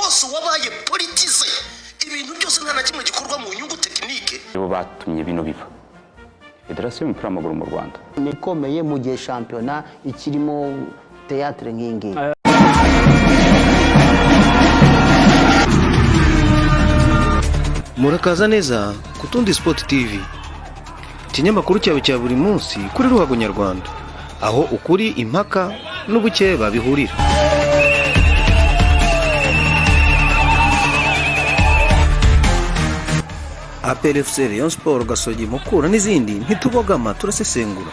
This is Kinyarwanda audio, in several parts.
wose wabaye politize, ibintu byose nta na kimwe gikorwa mu nyungu tekinike. Bo batumye bino biva. Federasiyo y'umupira w'amaguru mu Rwanda nikomeye mu gihe shampiyona ikirimo teatre nk'ingi. Murakaza neza kutundi Sport TV, ikinyamakuru cyawe cya buri munsi kuri Ruhago Nyarwanda, aho ukuri impaka n'ubuke babihurira. APR FC, Rayon Sport, Gasogi, Mukura n'izindi ntitubogama turasesengura.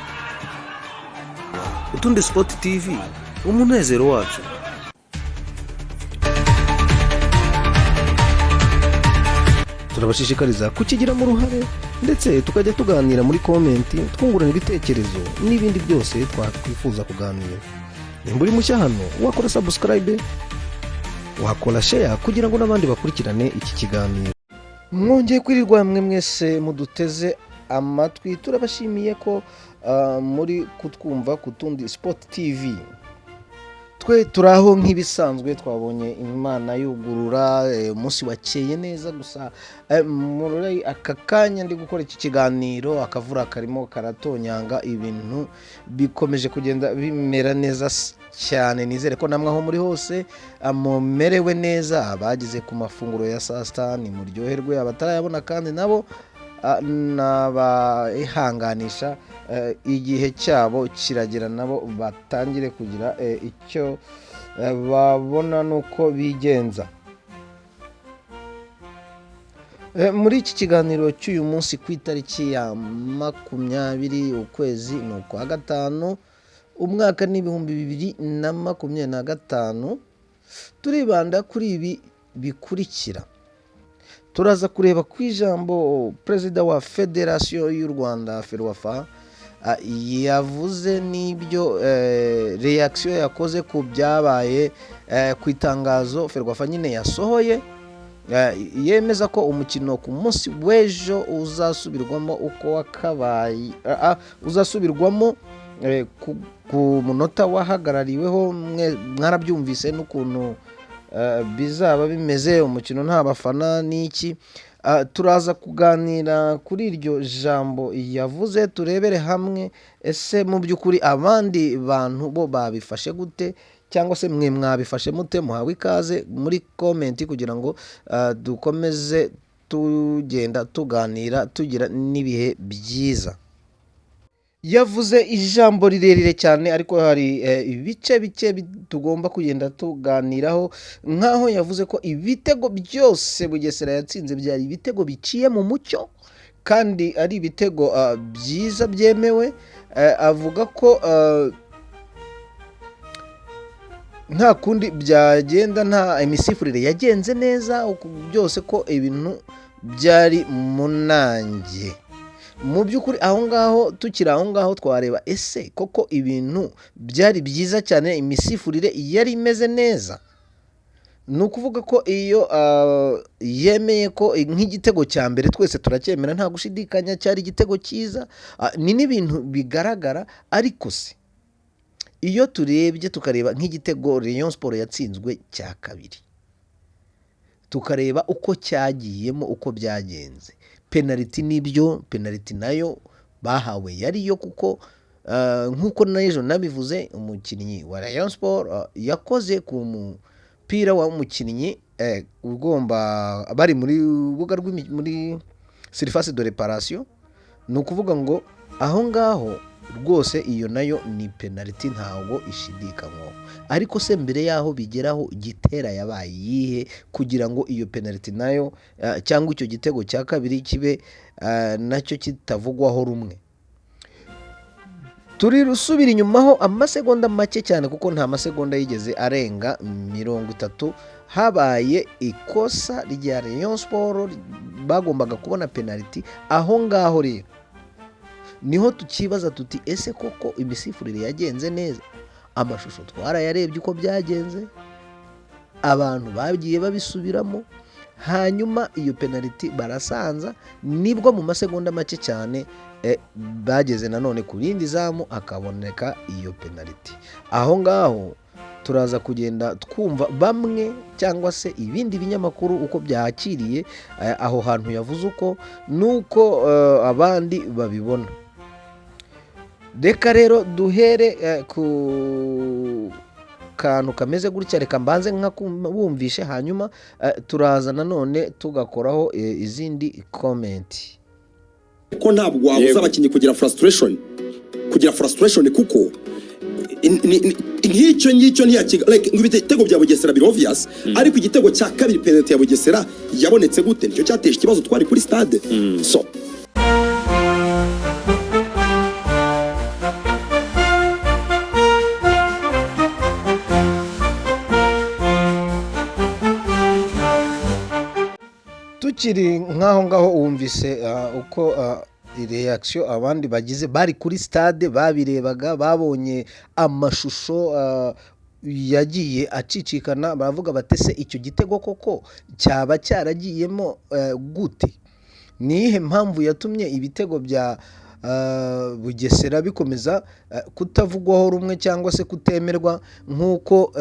Utundi Sport TV, umunezero wacu. Turabashishikariza kukigiramo uruhare ndetse tukajya tuganira muri komenti, twungurana ibitekerezo n'ibindi byose twakwifuza kuganira. Nimba uri mushya hano, wakora subscribe, wakora share kugira ngo n'abandi bakurikirane iki kiganiro. Mwongeye kwirirwa mwe mwese muduteze amatwi, turabashimiye ko muri kutwumva kutundi Sport TV. Twe turaho nk'ibisanzwe, twabonye Imana yugurura umunsi wakeye neza, gusa muri aka kanya ndi gukora iki kiganiro akavura karimo karatonyanga, ibintu bikomeje kugenda bimera neza cyane. Nizere ko namwe aho muri hose mumerewe neza, abagize ku mafunguro ya saa sita ni muryoherwe, abatarayabona kandi nabo nabahanganisha igihe cyabo kiragera nabo batangire kugira icyo babona nuko bigenza. Muri iki kiganiro cy'uyu munsi ku itariki ya 20 ukwezi n'ukwa gatanu umwaka n'ibihumbi 2025, turibanda kuri ibi bikurikira. Turaza kureba ku ijambo Perezida wa Federasiyo y'u Rwanda Ferwafa yavuze n'ibyo reaction yakoze ku byabaye ku itangazo Ferwafa nyine yasohoye, yemeza ko umukino ku munsi w'ejo uzasubirwamo uko wakabaye, uzasubirwamo ku munota wahagarariweho. Mwarabyumvise n'ukuntu bizaba bimeze, umukino nta bafana n'iki. Turaza kuganira kuri iryo jambo yavuze, turebere hamwe ese mu by'ukuri abandi bantu bo babifashe gute, cyangwa se mwe mwabifashe mute. Muhawe ikaze muri komenti kugira ngo dukomeze tugenda tuganira tugira n'ibihe byiza. Yavuze ijambo rirerire cyane, ariko hari ibice bike tugomba kugenda tuganiraho, nkaho yavuze ko ibitego byose Bugesera yatsinze byari ibitego biciye mu mucyo kandi ari ibitego byiza byemewe. Avuga ko nta kundi byagenda, nta imisifurire yagenze neza, byose ko ibintu byari munange. Mu by'ukuri aho ngaho, tukiri aho ngaho twareba ese koko ibintu byari byiza cyane, imisifurire yari imeze neza. Ni ukuvuga ko iyo yemeye ko nk'igitego cya mbere twese turacyemera nta gushidikanya cyari igitego cyiza, ni n'ibintu bigaragara. Ariko se iyo turebye tukareba nk'igitego Rayon Sport yatsinzwe cya kabiri, tukareba uko cyagiyemo, uko byagenze, penaliti n'ibyo penaliti nayo bahawe yari yo, kuko nk'uko n'ejo nabivuze, umukinnyi wa Rayon Sport yakoze ku mupira w'umukinnyi ugomba bari muri buga muri surface de réparation. Ni ukuvuga ngo aho ngaho rwose iyo nayo ni penaliti, ntago ishidikanywaho. Ariko se mbere yaho bigeraho Gitera yabaye yihe kugira ngo iyo penaliti nayo cyangwa icyo gitego cya kabiri kibe nacyo kitavugwaho rumwe? Turi rusubira inyumaho amasegonda make cyane, kuko nta masegonda yigeze arenga 30 habaye ikosa rya Rayon Sport, bagombaga kubona penaliti. Aho ngaho rero niho tukibaza tuti ese koko imisifurire yagenze neza? Amashusho twarayarebye uko byagenze, abantu bagiye babisubiramo, hanyuma iyo penaliti barasanza, nibwo mu masegonda make cyane bageze nanone ku rindi zamu akaboneka iyo penaliti. Aho ngaho turaza kugenda twumva bamwe cyangwa se ibindi binyamakuru uko byakiriye aho hantu yavuze uko nuko abandi babibona. Reka rero duhere ku kantu kameze gutya, reka mbanze nkabumvishe hanyuma turaza nanone tugakoraho izindi komenti. Ko ntabwo wabuza abakinnyi kugira frustration kuko nk'icyo ntiyakiga like ibitego bya Bugesera biri obvious, ariko igitego cya kabiri penalty ya Bugesera yabonetse gute? Nicyo cyateje ikibazo twari kuri stade. So tukiri nk'aho ngaho wumvise uko reaction abandi bagize bari kuri stade babirebaga, babonye amashusho yagiye acicikana, baravuga batese icyo gitego koko cyaba cyaragiyemo gute? Nihe mpamvu yatumye ibitego bya Bugesera bikomeza kutavugwaho rumwe cyangwa se kutemerwa nk'uko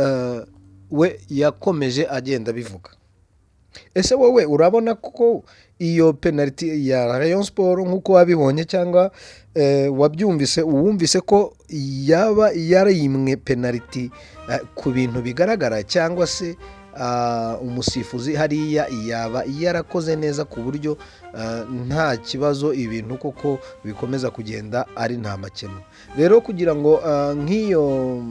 we yakomeje agenda bivuga? Ese wowe urabona ko iyo penalty ya Rayon Sport nk'uko wabibonye cyangwa wabyumvise uwumvise ko yaba yarimwe penalty ku bintu bigaragara, cyangwa se umusifuzi hariya yaba yarakoze neza ku buryo nta kibazo ibintu koko bikomeza kugenda ari nta makemwa? Rero kugira ngo nk'iyo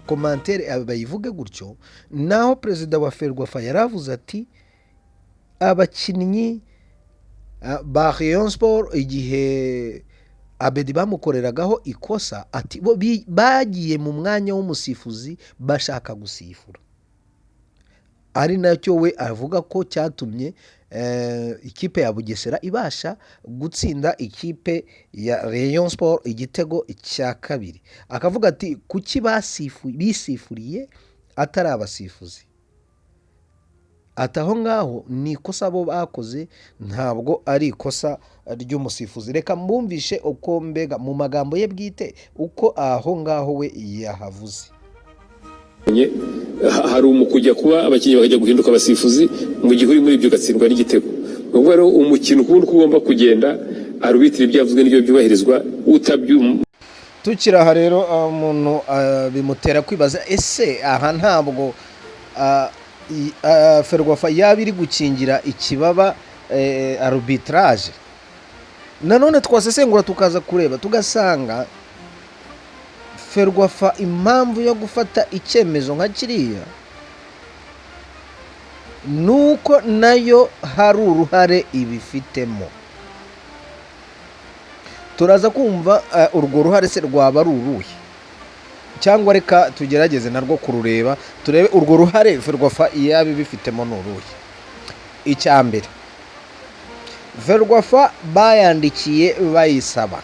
komantere bayivuge gutyo, naho perezida wa Ferwafa yaravuze ati abakinnyi ba Rayon Sport igihe Abedi bamukoreragaho ikosa, ati bo bagiye mu mwanya w'umusifuzi bashaka gusifura, ari nacyo we avuga ko cyatumye ikipe ya Bugesera ibasha gutsinda ikipe ya Rayon Sport igitego cya kabiri. Akavuga ati kuki bisifuriye atari abasifuzi? Ati aho ngaho ni ikosa bo bakoze, ntabwo ari ikosa ry'umusifuzi. Reka mbumvishe uko mbega mu magambo ye bwite uko aho ngaho we yahavuze. Hari umukujya kuba abakinnyi bakajya guhinduka abasifuzi mu gihe uri muri ibyo gatsindwa n'igitego. Ubwo rero umukino ukundi ugomba kugenda arubitira ibyavuzwe n'ibyo byubahirizwa utabyumva. Tukiri aha rero umuntu bimutera kwibaza, ese aha ntabwo Ferwafa yaba iri gukingira ikibaba arbitrage? Nanone twasesengura tukaza kureba tugasanga Ferwafa impamvu yo gufata icyemezo nka kiriya nuko nayo hari uruhare ibifitemo. Turaza kumva urwo ruhare se rwaba ari uruhe, cyangwa reka tugerageze narwo kurureba turebe urwo ruhare Ferwafa yaba ibifitemo n'uruhe. Icya mbere, Ferwafa bayandikiye bayisaba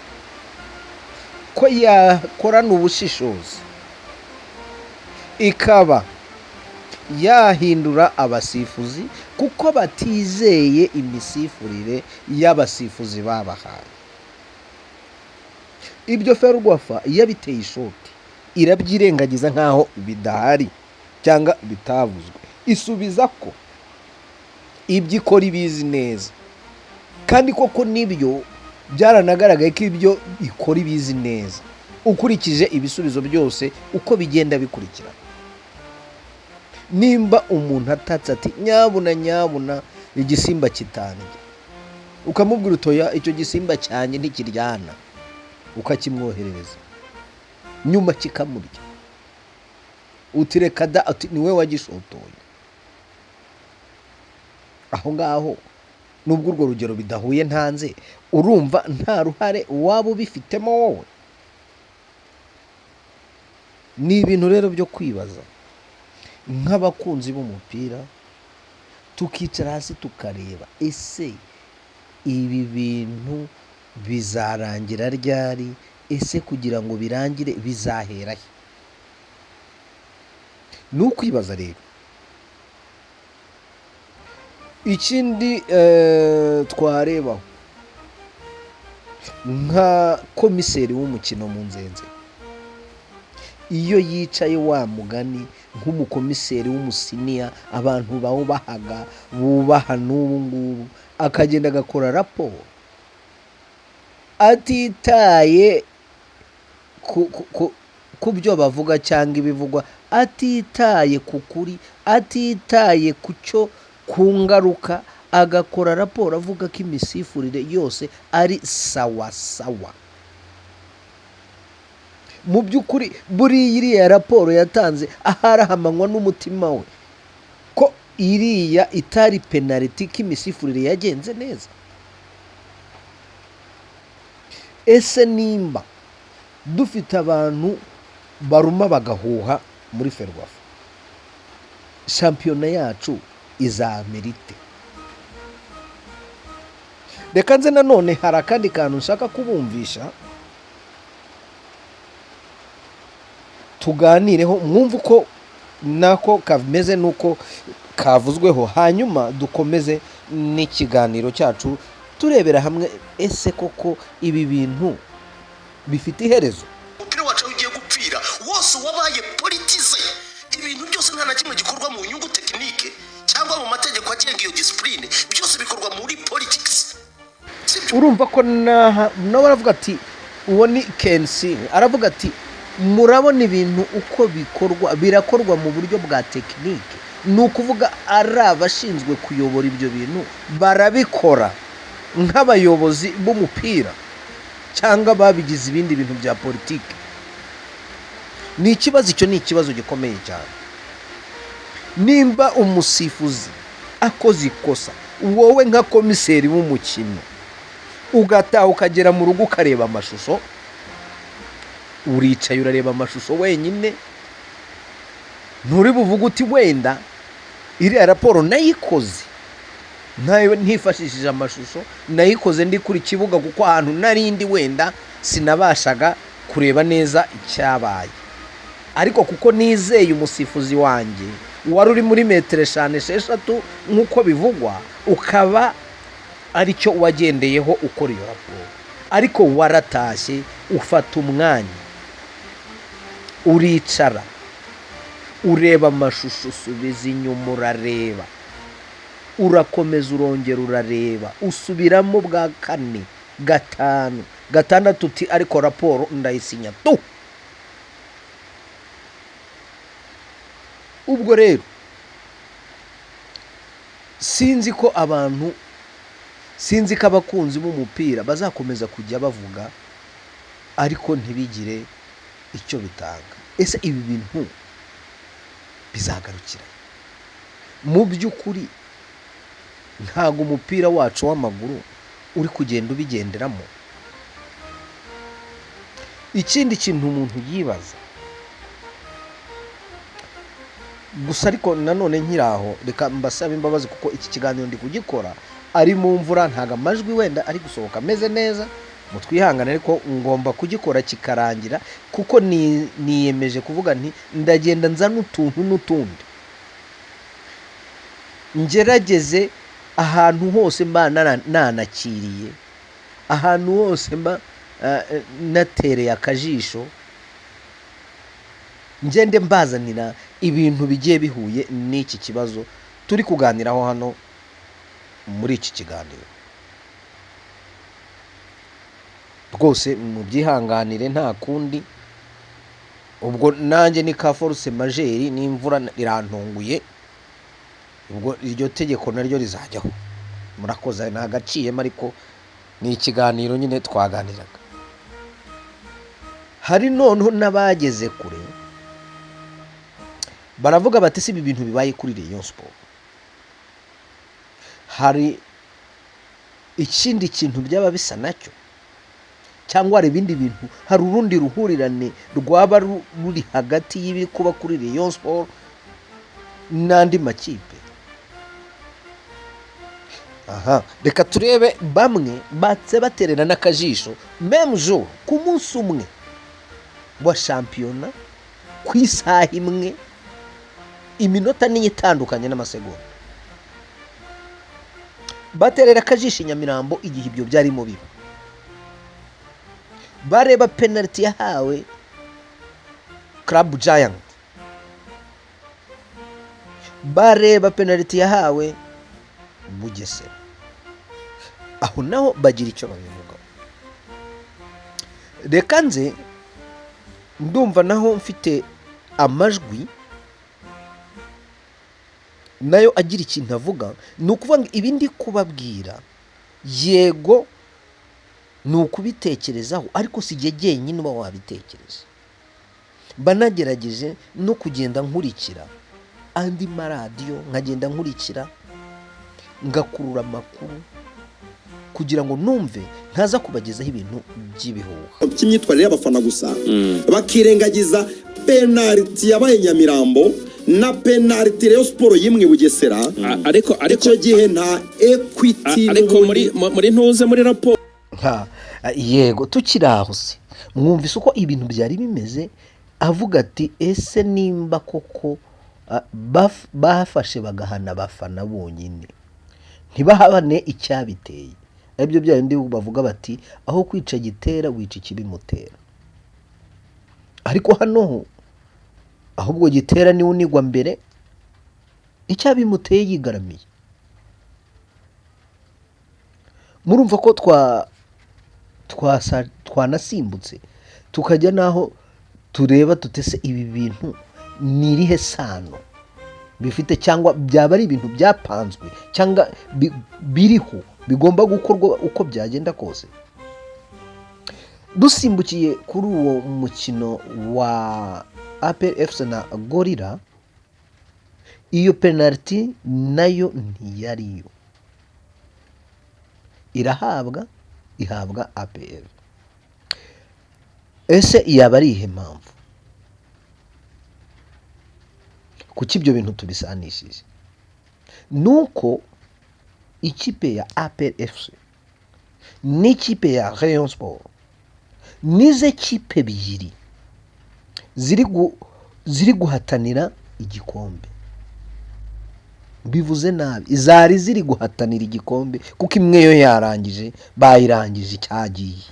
ko yakorana ubushishozi ikaba yahindura abasifuzi kuko batizeye imisifurire y'abasifuzi babahaye. Ibyo Ferwafa yabiteye ishoti, irabyirengagiza nkaho bidahari cyangwa bitavuzwe, isubiza ko ibyo ikora ibizi neza, kandi koko nibyo byaranagaragaye ko ibyo ikora ibizi neza ukurikije ibisubizo byose uko bigenda bikurikirana. Nimba umuntu atatse ati nyabuna igisimba kitange, ukamubwira utoya icyo gisimba cyane ntikiryana, ukakimwoherereza nyuma kikamurya, utireka da ati niwe wagishotoye, aho ngaho nubwo urwo rugero bidahuye ntanze, urumva nta ruhare waba ubifitemo wowe? Ni ibintu rero byo kwibaza nk'abakunzi b'umupira, tukicara hasi tukareba ese ibi bintu bizarangira ryari? Ese kugira ngo birangire bizahera he? Ni ukwibaza rero. Ikindi twarebaho nka komiseri w'umukino mu nzenze, iyo yicaye wa mugani nk'umukomiseri w'umusiniya abantu bubaha n'ubu ngubu, akagenda agakora raporo atitaye ku byo bavuga cyangwa ibivugwa, atitaye ku kuri, atitaye ku ngaruka, agakora raporo avuga ko imisifurire yose ari sawa sawa. Mu by'ukuri buriya iriya raporo yatanze aharahamanywa n'umutima we ko iriya itari penaliti, ko imisifurire yagenze neza. Ese nimba dufite abantu baruma bagahuha muri Ferwafa, shampiyona yacu izamerite? Reka nze nanone hari akandi kantu nshaka kubumvisha, tuganireho mwumve uko nako kameze nuko kavuzweho, hanyuma dukomeze n'ikiganiro cyacu turebera hamwe ese koko ibi bintu bifite iherezo. umupira wacu aho ugiye gupfira wose wabaye politize, ibintu byose nta na kimwe gikorwa mu nyungu tekinike cyangwa mu mategeko agenga iyo disipurine, byose bikorwa muri politics. Urumva ko nawe aravuga ati, uwo ni Kensi aravuga ati murabona ibintu uko bikorwa, birakorwa mu buryo bwa tekinike, ni ukuvuga ari abashinzwe kuyobora ibyo bintu barabikora nk'abayobozi b'umupira cyangwa babigize ibindi bintu bya politiki. Ni ikibazo, icyo ni ikibazo gikomeye cyane. Nimba umusifuzi akoze ikosa, wowe nka komiseri w'umukino ugataha ukagera mu rugo ukareba amashusho, uricaye urareba amashusho wenyine, nturi buvuga uti wenda iriya raporo nayikoze ntifashishije amashusho, nayikoze ndi kuri kibuga kuko ahantu narindi wenda sinabashaga kureba neza icyabaye, ariko kuko nizeye umusifuzi wanjye wari uri muri metero 5-6 nk'uko bivugwa, ukaba aricyo wagendeyeho ukora iyo raporo, ariko waratashye ufata umwanya uricara ureba amashusho, usubiza inyuma urareba, urakomeza urongera urareba, usubiramo bwa 4, 5, 6 uti ariko raporo ndayisinya tu. Ubwo rero sinzi ko abakunzi b'umupira bazakomeza kujya bavuga ariko ntibigire icyo bitanga. Ese ibi bintu bizagarukira? Mu by'ukuri ntago umupira wacu w'amaguru uri kugenda ubigenderamo. Ikindi kintu umuntu yibaza gusa, ariko nanone nkiraho reka mbasaba imbabazi kuko iki kiganiro ndi kugikora ari mu mvura, ntago amajwi wenda ari gusohoka ameze neza, mutwihangane, ariko ngomba kugikora kikarangira kuko niyemeje kuvuga nti ndagenda nzana utuntu n'utundi, ngerageze ahantu hose mba nanakiriye, ahantu hose mba natereye akajisho, ngende mbazanira ibintu bigiye bihuye n'iki kibazo turi kuganiraho hano muri iki kiganiro. Rwose mu byihanganire nta kundi, ubwo nanjye ni ka force majeure, n'imvura irantunguye, ubwo iryo tegeko naryo rizajyaho. Murakoze, ntagaciyemo, ariko ni ikiganiro nyine twaganiraga. Hari noneho n'abageze kure baravuga bati si ibi bintu bibaye kuri Rayon Sport, hari ikindi kintu byaba bisa nacyo, cyangwa hari ibindi bintu, hari urundi ruhurirane rwaba ruri hagati y'ibi kuba kuri Rayon Sport n'andi makipe. Reka turebe bamwe batse baterera n'akajisho même jour, ku munsi umwe wa shampiyona, ku isaha imwe, iminota niyo itandukanye n'amasegonda, baterera akajisho Nyamirambo igihe ibyo byarimo biba, bareba penalty yahawe Club Giant bareba penaliti yahawe Bugesera, aho naho bagira icyo babivugaho. Reka nze ndumva naho mfite amajwi nayo agira ikintu avuga. Ni ukuvuga ngo ibi ndi kubabwira yego ni ukubitekerezaho, ariko si jye jyenyine uba wabitekereza. Banagerageje no kugenda nkurikira andi maradiyo, nkagenda nkurikira ngakurura amakuru kugira ngo numve ntaza kubagezaho ibintu by'ibihuha cy'imyitwarire y'abafana gusa, bakirengagiza penaliti yabaye Nyamirambo na penaliti Rayon Sport yimwe Bugesera. ariko icyo gihe nta equity ariko muri ntuze muri raporo yego tukiri aho se mwumvise uko ibintu byari bimeze, avuga ati ese nimba koko bafashe bagahana abafana bonyine ntibahabane icyabiteye, aribyo bya bindi bavuga bati aho kwica gitera wica ikibimutera. Ariko hano ahubwo gitera niwe unigwa mbere, icyabimuteye yigaramiye. Murumva ko twanasimbutse tukajya naho tureba tutese ibi bintu ni irihe sano bifite, cyangwa byaba ari ibintu byapanzwe cyangwa biriho bigomba gukorwa uko byagenda kose. Dusimbukiye kuri uwo mukino wa APR FC na Gorilla, iyo penaliti nayo ntiyariyo, ihabwa APR. Ese yaba ari ihe mpamvu kuki ibyo bintu tubisanishije? Nuko ikipe ya APR FC n'ikipe ya Rayon Sport nize kipe ebyiri ziri guhatanira igikombe. Bivuze nabi, zari ziri guhatanira igikombe kuko imwe yo yarangije, bayirangije icyagiye.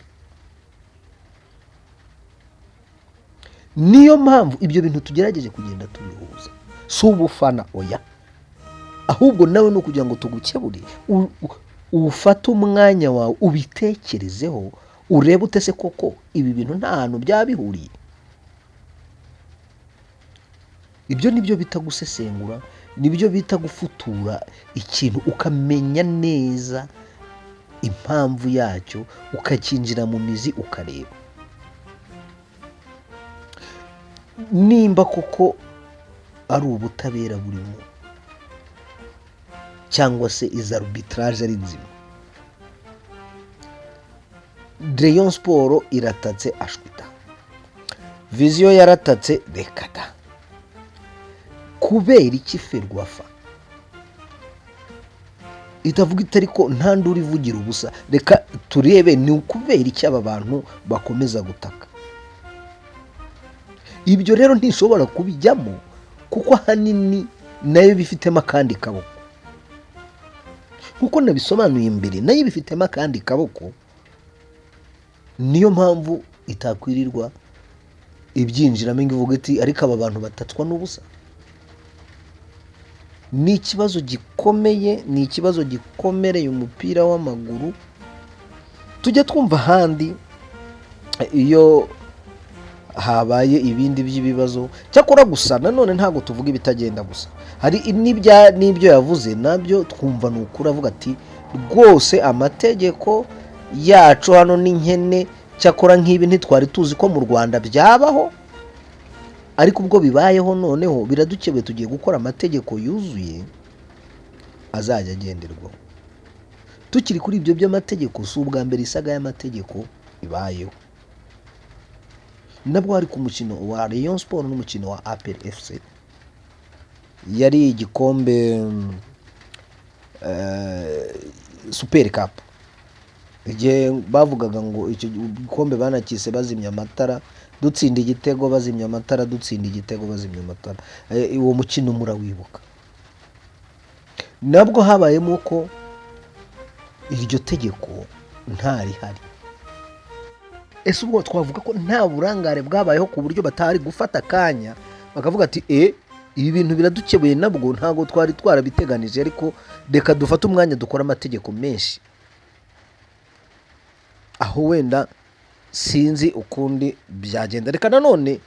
Niyo mpamvu ibyo bintu tugerageje kugenda tubihuza, si ubufana oya, ahubwo nawe no kugira ngo tugukebure, ufate umwanya wawe ubitekerezeho, urebe utese koko ibi bintu nta hantu byabihuriye. Ibyo nibyo bita gusesengura, nibyo bita gufutura ikintu ukamenya neza impamvu yacyo, ukakinjira mu mizi ukareba nimba koko ari ubutabera burimo cyangwa se iza arbitrage ari nzima. Rayon Sport iratatse ashwita, Vision yaratatse rekada. Kubera iki Ferwafa itavuga itari ko nta nduri ivugira ubusa? Reka turebe ni ukubera iki aba bantu bakomeza gutaka. Ibyo rero ntishobora kubijyamo kuko hanini nayo bifitemo akandi kaboko, kuko nabisobanuye imbere, nayo bifitemo akandi kaboko. Niyo mpamvu itakwirirwa ibyinjiramo ngo ivuga iti ariko aba bantu batatswa n'ubusa. Ni ikibazo gikomeye, ni ikibazo gikomereye umupira w'amaguru. Tujya twumva handi iyo habaye ibindi by'ibibazo, cyakora gusa nanone ntabwo tuvuga ibitagenda gusa, hari n'ibyo yavuze nabyo twumva ni ukuri. Avuga ati rwose amategeko yacu hano ni nkene, cyakora nk'ibi ntitwari tuzi ko mu Rwanda byabaho, ariko ubwo bibayeho noneho biradukebeye, tugiye gukora amategeko yuzuye azajya agenderwaho. Tukiri kuri ibyo by'amategeko, si ubwa mbere isaga y'amategeko ibayeho. Nabwo hari ku mukino wa Rayon Sport n'umukino wa APR FC, yari igikombe Super Cup. Igihe bavugaga ngo icyo gikombe banakise bazimya amatara, dutsinda igitego bazimya amatara, dutsinda igitego bazimya amatara. Uwo mukino murawibuka. Nabwo habayemo ko iryo tegeko ntarihari. ese ubwo twavuga ko nta burangare bwabayeho ku buryo batari gufata akanya bakavuga ati ibi bintu biradukebeye nabwo ntabwo twari twarabiteganije, ariko reka dufate umwanya dukora amategeko menshi. Aho wenda sinzi ukundi byagenda. Reka nanone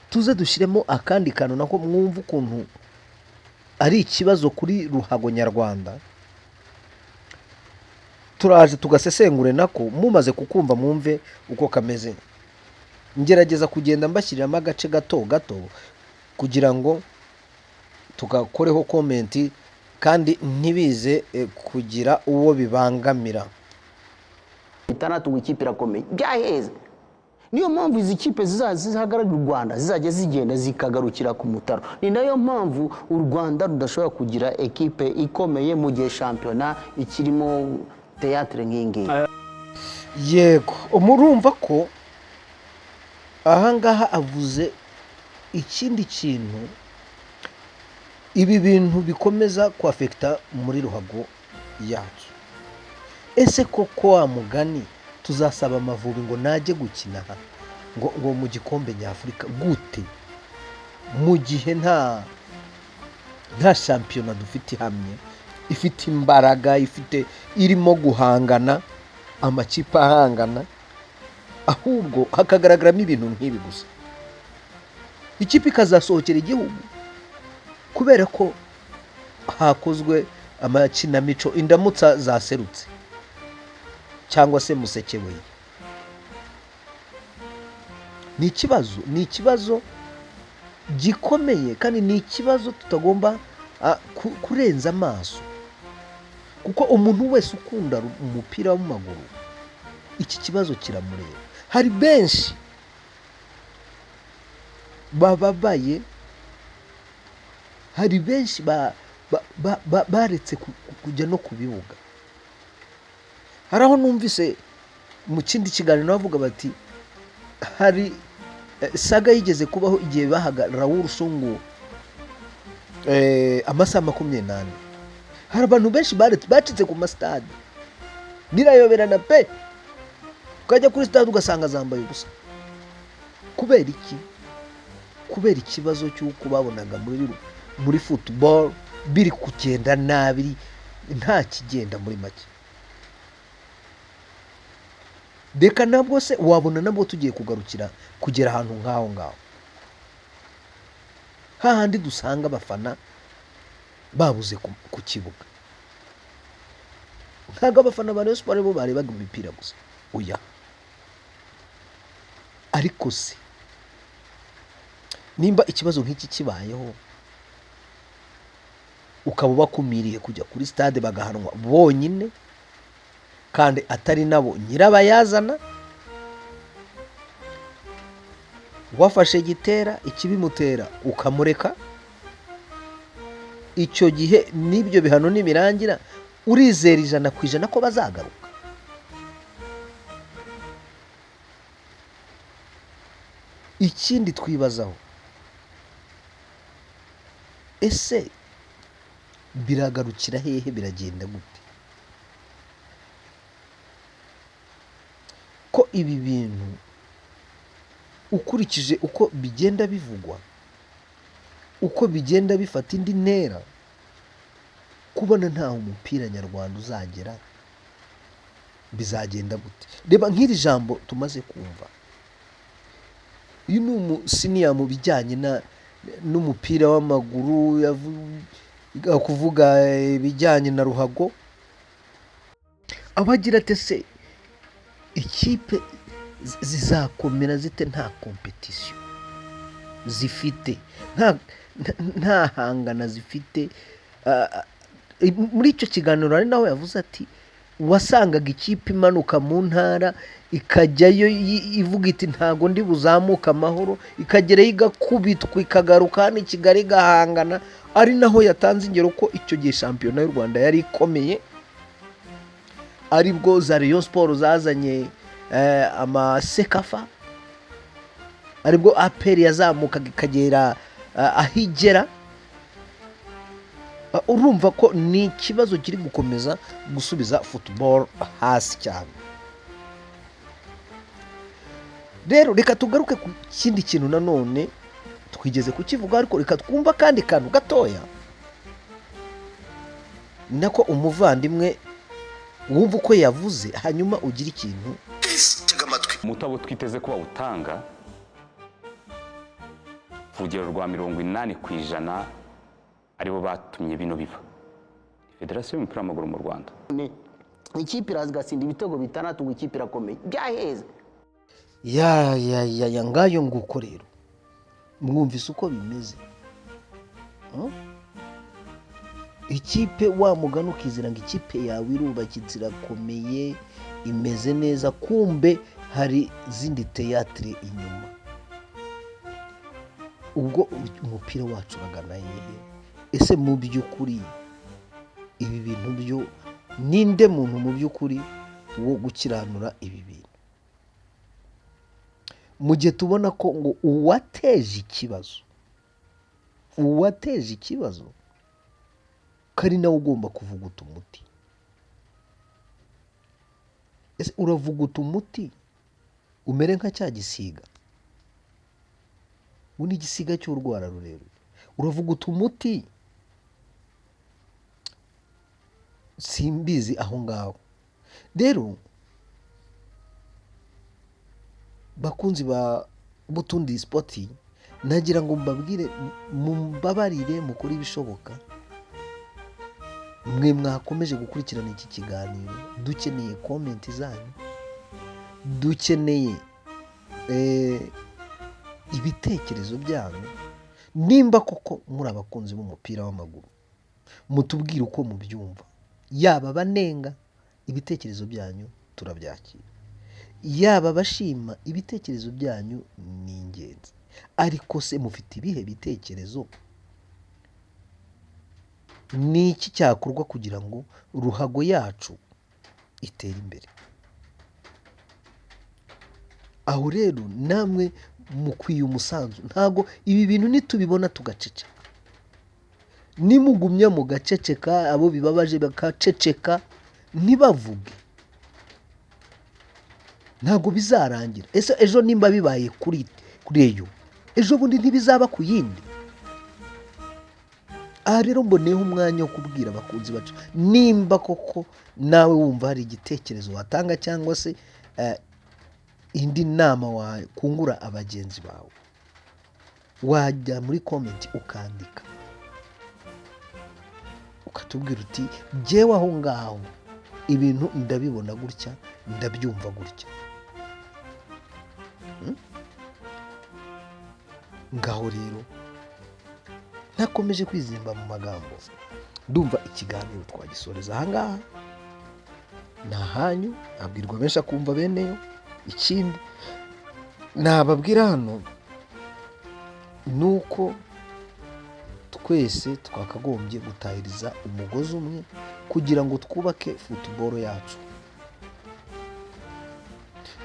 tuze dushyiremo akandi kantu nako mwumva ukuntu ari ikibazo kuri ruhago nyarwanda. Turaje tugasesengure nako, mumaze kukumva mwumve uko kameze. Ngerageza kugenda mbashyiriramo agace gato gato kugira ngo tugakoreho komenti kandi ntibize kugira uwo bibangamira. Itandatu ikipe irakomeye byaheze. Niyo mpamvu izi kipe zizahagararira u Rwanda zizajya zigenda zikagarukira ku mutaro. Ni nayo mpamvu u Rwanda rudashobora kugira ekipe ikomeye mu gihe shampiyona ikirimo teatre nk'ingi. Yego, murumva ko ahangaha avuze ikindi kintu, ibi bintu bikomeza kuafekta muri ruhago yacu. Ese koko wa mugani tuzasaba Amavubi ngo najye gukina ngo mu gikombe nyafurika gute mu gihe nta shampiyona dufite hamwe, ifite imbaraga, irimo guhangana, amakipe ahangana, ahubwo hakagaragaramo ibintu nk'ibi gusa. Ikipe ikazasohokera igihugu kubera ko hakozwe amakinamico, indamutsa zaserutse cyangwa se musekewe. Ni ikibazo gikomeye kandi ni ikibazo tutagomba kurenza amaso, kuko umuntu wese ukunda umupira w'amaguru iki kibazo kiramureba. Hari benshi bababaye, hari benshi baretse kujya no ku bibuga. Hari aho numvise mu kindi kiganiro bavuga bati hari saga yigeze kubaho igihe bahaga Raoul Sungu amasaha 28. Hari abantu benshi bacitse ku masitade, nirayoberana pe, ukajya kuri stade ugasanga zambaye ubusa. Kubera iki? Kubera ikibazo cy'uko babonaga muri football biri kugenda nabi, nta kigenda muri make. Deka nabwo se wabona nabwo tugiye kugarukira kugera ahantu ngaho hahandi dusanga abafana babuze ku kibuga. Ntabwo abafana ba Rayon Sports bo barebaga imipira gusa, oya. Ariko se nimba ikibazo nk'iki kibayeho ukaba bakumiriye kujya kuri stade bagahanwa bonyine kandi atari nabo nyirabayazana, wafashe gitera ikibimutera ukamureka, icyo gihe n'ibyo bihano nimirangira urizera 100% ko bazagaruka. Ikindi twibazaho, ese biragarukira hehe, biragenda gute? Ko ibi bintu ukurikije uko bigenda bivugwa, uko bigenda bifata indi ntera, kubona nta umupira nyarwanda uzagera, bizagenda gute? Reba nk'iri jambo tumaze kumva, uyu ni umusiniya mu bijyanye n'umupira w'amaguru, kuvuga ibijyanye na ruhago. Abagira ati se ikipe zizakomera zite nta competition zifite, nta hangana zifite? Muri icyo kiganiro ari nawe yavuze ati wasangaga ikipe imanuka mu ntara ikajyayo ivuga iti ntago ndi buzamuka amahoro, ikagerayo igakubitwa ikagaruka hano i Kigali igahangana. Ari naho yatanze ingero ko icyo gihe shampiyona y'u Rwanda yari ikomeye, aribwo za Rayon Sports zazanye amasekafa, aribwo APR yazamukaga ikagera ahigera. Urumva ko ni ikibazo kiri gukomeza gusubiza football hasi cyane. rero reka tugaruke ku kindi kintu nanone twigeze kukivuga, ariko reka twumva kandi kantu gatoya nako umuvandimwe wumva uko yavuze, hanyuma ugira ikintu. tega amatwi. umutabo twiteze ko bawutanga urugero rwa 80% aribo batumye bino biva. Federasiyo y'umupira w'amaguru mu Rwanda, ikipe iraza igasinda ibitego 6 ngo ikipe irakomeye byaheze. ya ngayo nguko rero mwumvise uko bimeze. Ikipe wa mugano ukizira ngo ikipe yawe irubakitse irakomeye imeze neza, kumbe hari zindi teatre inyuma. Ubwo umupira wacu uragana hehe? Ese mu by'ukuri ibi bintu byo ninde muntu mu by'ukuri wo gukiranura ibi bintu? Mu gihe tubona ko ngo uwateje ikibazo kari nawe ugomba kuvuguta umuti. Ese uravuguta umuti umere nka cya gisiga? Undi igisiga cy'urwara rurerure uravuguta umuti, simbizi aho ngaho. Rero bakunzi ba Butundi Sport, nagira ngo mbabwire mumbabarire mukora ibishoboka. Mwe mwakomeje gukurikirana iki kiganiro, dukeneye comment zanyu, dukeneye ibitekerezo byanyu. Nimba koko muri abakunzi b'umupira w'amaguru, mutubwire uko mubyumva. Yaba banenga, ibitekerezo byanyu turabyakira. Yaba bashima, ibitekerezo byanyu ni ingenzi. Ariko se mufite ibihe bitekerezo? Ni iki cyakorwa kugira ngo ruhago yacu itere imbere? Aho rero namwe mukwiye umusanzu. Ntago ibi bintu nitubibona tugaceceka, nimugumya mu gaceceka, abo bibabaje bakaceceka ntibavuge, ntago bizarangira. Ese ejo nimba bibaye kuri eyo, ejo bundi ntibizaba ku yindi? Aha rero mboneyeho umwanya wo kubwira abakunzi bacu, nimba koko nawe wumva hari igitekerezo watanga cyangwa se indi nama wakungura abagenzi bawe, wajya muri comment ukandika ukatubwira uti jyewe aho ngaho ibintu ndabibona gutya, ndabyumva gutya. Ngaho rero ntakomeje kwizimba mu magambo, ndumva ikiganiro twagisoreza aha ngaha. Ni ahanyu, abwirwa benshi akumva beneyo. Ikindi nababwira hano ni uko twese twakagombye gutahiriza umugozi umwe kugira ngo twubake football yacu.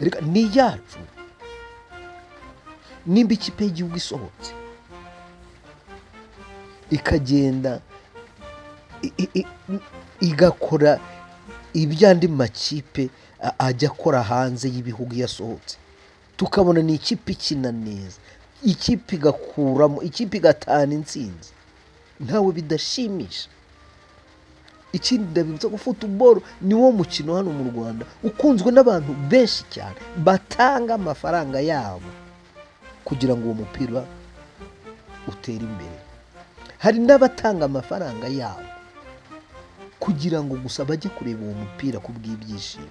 Reka ni yacu. Nimba ikipe y'igihugu isohotse ikagenda igakora iby'andi makipe ajya akora hanze y'ibihugu yasohotse, tukabona ni ikipe ikina neza, ikipe igakuramo, ikipe igatahana intsinzi, ntawe bidashimisha. Ikindi ndabibutsa ko football ni wo mukino hano mu Rwanda ukunzwe n'abantu benshi cyane, batanga amafaranga yabo kugira ngo uwo mupira utere imbere. Hari n'abatanga amafaranga yabo kugira ngo gusa bajye kureba uwo mupira ku bw'ibyishimo.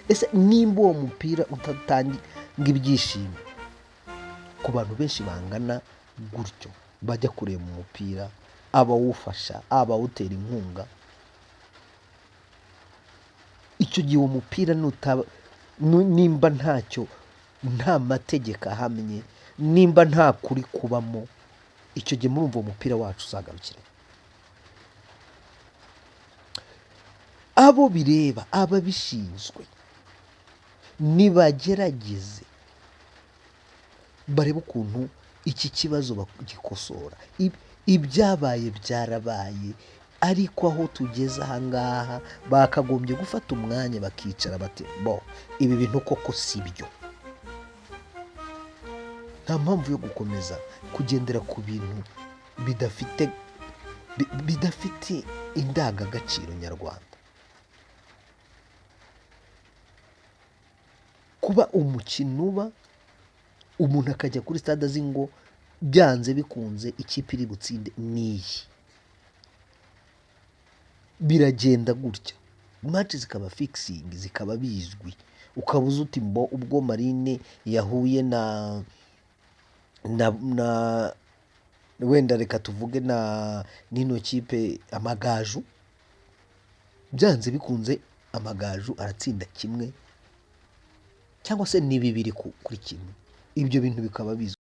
Ese nimba uwo mupira utatanga ibyishimo ku bantu benshi bangana gutyo bajya kureba umupira, abawufasha, abawutera inkunga, icyo gihe uwo mupira nimba nta mategeko ahamye, nimba nta kuri kubamo, icyo gihe murumva uwo mupira wacu uzagarukira. Abo bireba, ababishinzwe, nibagerageze barebe ukuntu iki kibazo bagikosora. Ibyabaye byarabaye, ariko aho tugeze aha ngaha bakagombye gufata umwanya bakicara bati ibi bintu koko si byo. nta mpamvu yo gukomeza kugendera ku bintu bidafite indangagaciro nyarwanda. Kuba umukino uba umuntu akajya kuri stade azi ngo byanze bikunze ikipe iri butsinde niyi, biragenda gutya, match zikaba fixing, zikaba bizwi, ukabuza uti mbo ubwo Marine yahuye na wenda reka tuvuge n'ino kipe Amagaju, byanze bikunze Amagaju aratsinda kimwe cyangwa se ni 2 kuri kimwe, ibyo bintu bikaba bizwi.